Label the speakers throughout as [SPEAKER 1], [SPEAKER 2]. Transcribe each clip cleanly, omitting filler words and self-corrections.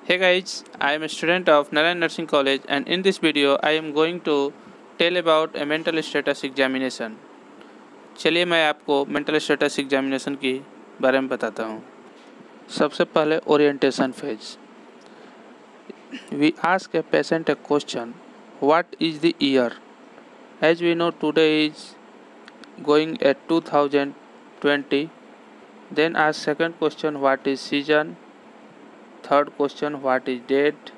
[SPEAKER 1] Hey guys, I am a student of Narayan Nursing College and in this video I am going to tell about a mental status examination. चलिए मैं आपको mental status examination की बारे में बताता हूँ। सबसे पहले orientation phase. We ask a patient a question, what is the year? As we know today is going at 2020. Then ask second question, what is season? Third question, what is date?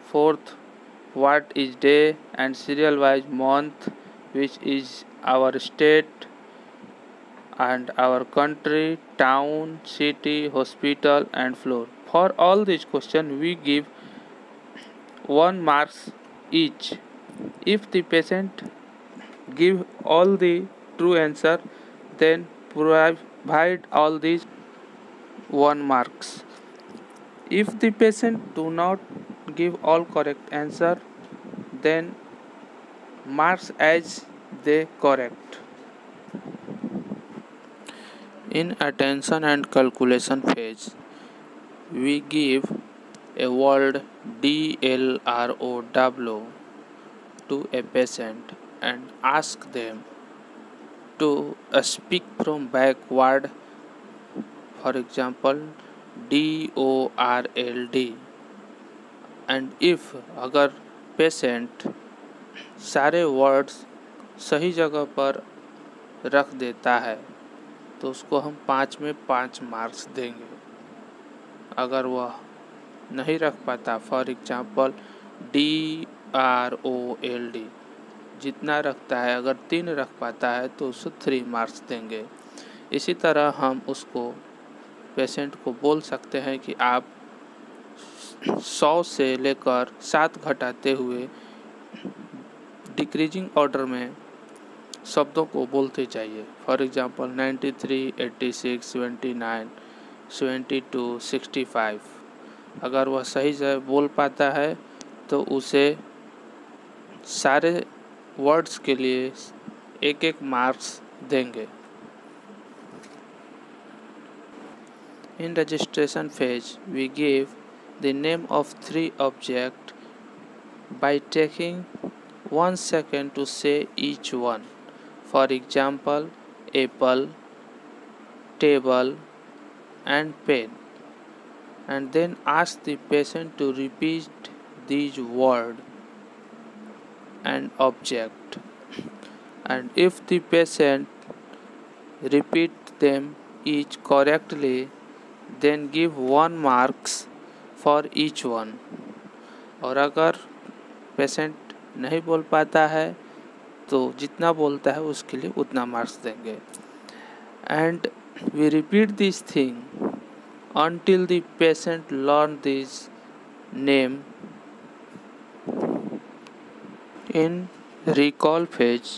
[SPEAKER 1] Fourth, what is day and serial wise month, which is our state and our country, town, city, hospital and floor. For all these questions we give 1 marks each. If the patient give all the true answer, then provide all these 1 marks. If the patient do not give all correct answer, then marks as they correct. In attention and calculation phase, we give a word DLROW to a patient and ask them to speak from backward, for example DORLD. And if अगर patient सारे words सही जगह पर रख देता है तो उसको हम 5 में 5 मार्क्स देंगे। अगर वह नहीं रख पाता, फॉर एग्जांपल DROLD जितना रखता है, अगर 3 रख पाता है तो उसको 3 मार्क्स देंगे। इसी तरह हम उसको पेशेंट को बोल सकते हैं कि आप 100 से लेकर 7 घटाते हुए डिक्रीजिंग ऑर्डर में शब्दों को बोलते जाइए। For example 93, 86, 79, 72, 65। अगर वह सही से बोल पाता है तो उसे सारे वर्ड्स के लिए 1-1 मार्क्स देंगे। In registration phase, we give the name of 3 objects by taking 1 second to say each one. For example, apple, table and pen, and then ask the patient to repeat these words and object, and if the patient repeat them each correctly, then give 1 marks for each one. और अगर patient नहीं बोल पाता है तो जितना बोलता है उसके लिए उतना मार्क्स देंगे। And we repeat this thing until the patient learn this name. In recall phase,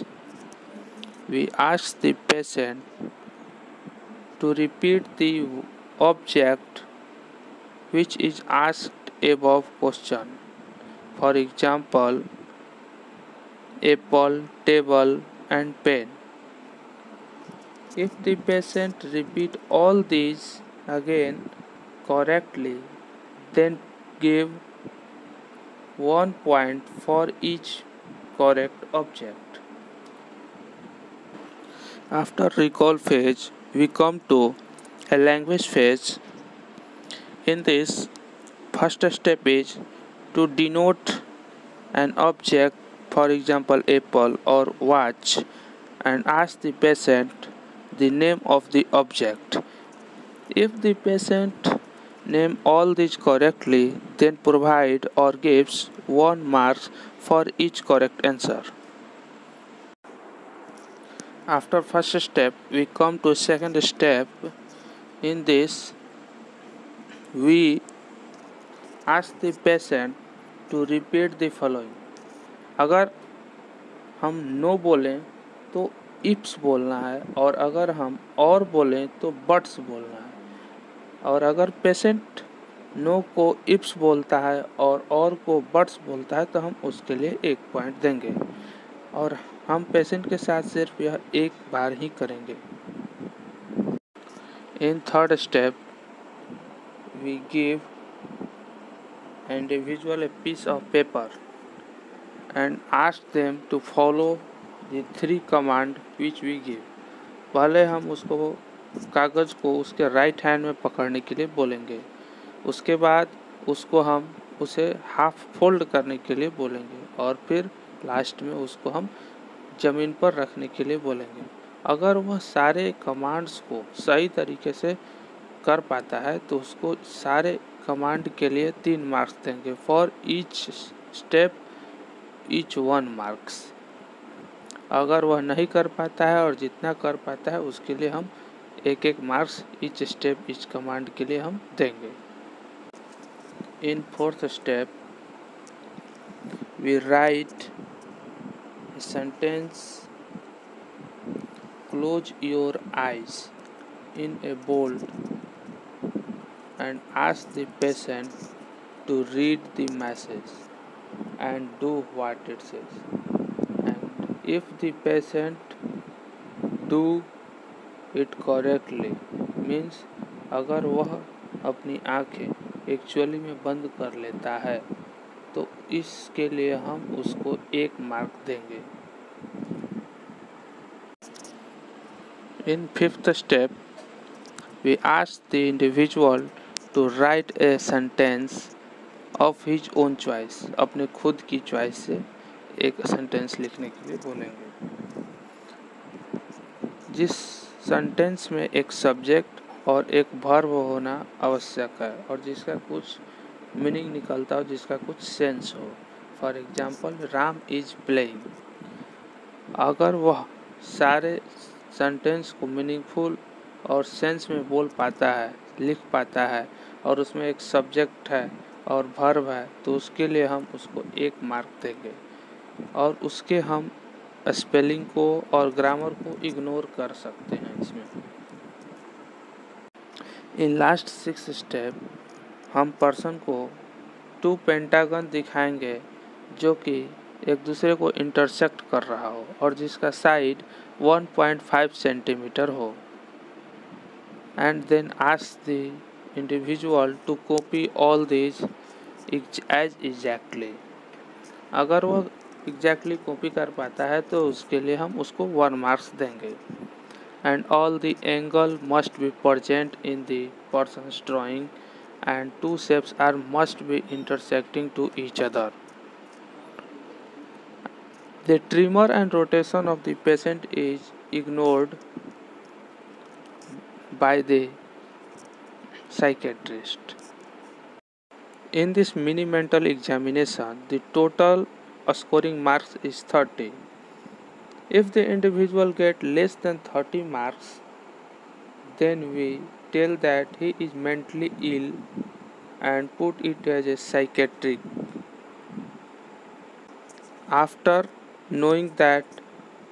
[SPEAKER 1] we ask the patient to repeat the object which is asked above question. For example, apple, table and pen. If the patient repeat all these again correctly, then give 1 point for each correct object. After recall phase, we come to a language phase. In this, first step is to denote an object, for example apple or watch, and ask the patient the name of the object. If the patient name all these correctly, then provide or gives 1 mark for each correct answer. After first step, we come to second step. In this, we ask the patient to repeat the following. अगर हम no बोलें तो इप्स बोलना है, और अगर हम और बोलें तो बट्स बोलना है। और अगर पेशेंट नो को इप्स बोलता है और को बट्स बोलता है तो हम उसके लिए 1 पॉइंट देंगे, और हम पेशेंट के साथ सिर्फ यह एक बार ही करेंगे। In third step, we give individual a piece of paper and ask them to follow the 3 command which we give। पहले हम उसको कागज़ को उसके राइट हैंड में पकड़ने के लिए बोलेंगे, उसके बाद उसको हम उसे हाफ फोल्ड करने के लिए बोलेंगे और फिर लास्ट में उसको हम ज़मीन पर रखने के लिए बोलेंगे। अगर वह सारे कमांड्स को सही तरीके से कर पाता है तो उसको सारे कमांड के लिए 3 मार्क्स देंगे। For each step each 1 marks. अगर वह नहीं कर पाता है और जितना कर पाता है उसके लिए हम 1-1 marks each step each command के लिए हम देंगे। In 4th step we write sentence close your eyes in a bold and ask the patient to read the message and do what it says, and if the patient do it correctly means अगर वह अपनी आँखें actually में बंद कर लेता है तो इसके लिए हम उसको 1 मार्क देंगे। In 5th step we ask the individual to write a sentence of his own choice। अपने खुद की चॉइस से एक सेंटेंस लिखने के लिए बोलेंगे, जिस सेंटेंस में एक सब्जेक्ट और एक वर्ब होना आवश्यक है और जिसका कुछ मीनिंग निकलता हो, जिसका कुछ सेंस हो। For example, Ram is playing. अगर वह सारे सेंटेंस को मीनिंगफुल और सेंस में बोल पाता है, लिख पाता है और उसमें एक सब्जेक्ट है और वर्ब है तो उसके लिए हम उसको 1 मार्क देंगे और उसके हम स्पेलिंग को और ग्रामर को इग्नोर कर सकते हैं इसमें। इन लास्ट 6 स्टेप हम पर्सन को 2 पेंटागन दिखाएंगे जो कि एक दूसरे को इंटरसेक्ट कर रहा हो और जिसका साइड 1.5 सेंटीमीटर हो, and then ask the individual to copy all these as exactly। अगर वह exactly कॉपी कर पाता है तो उसके लिए हम उसको 1 मार्क्स देंगे। and all the angle must be present in the person's drawing and 2 shapes are must be intersecting to each other। The tremor and rotation of the patient is ignored by the psychiatrist। In this mini mental examination, the total scoring marks is 30. If the individual gets less than 30 marks, then we tell that he is mentally ill and put it as a psychiatric। After knowing that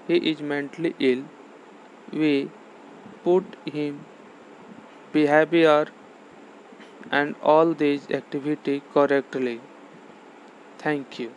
[SPEAKER 1] he is mentally ill, we put him behavior and all these activity correctly। Thank you।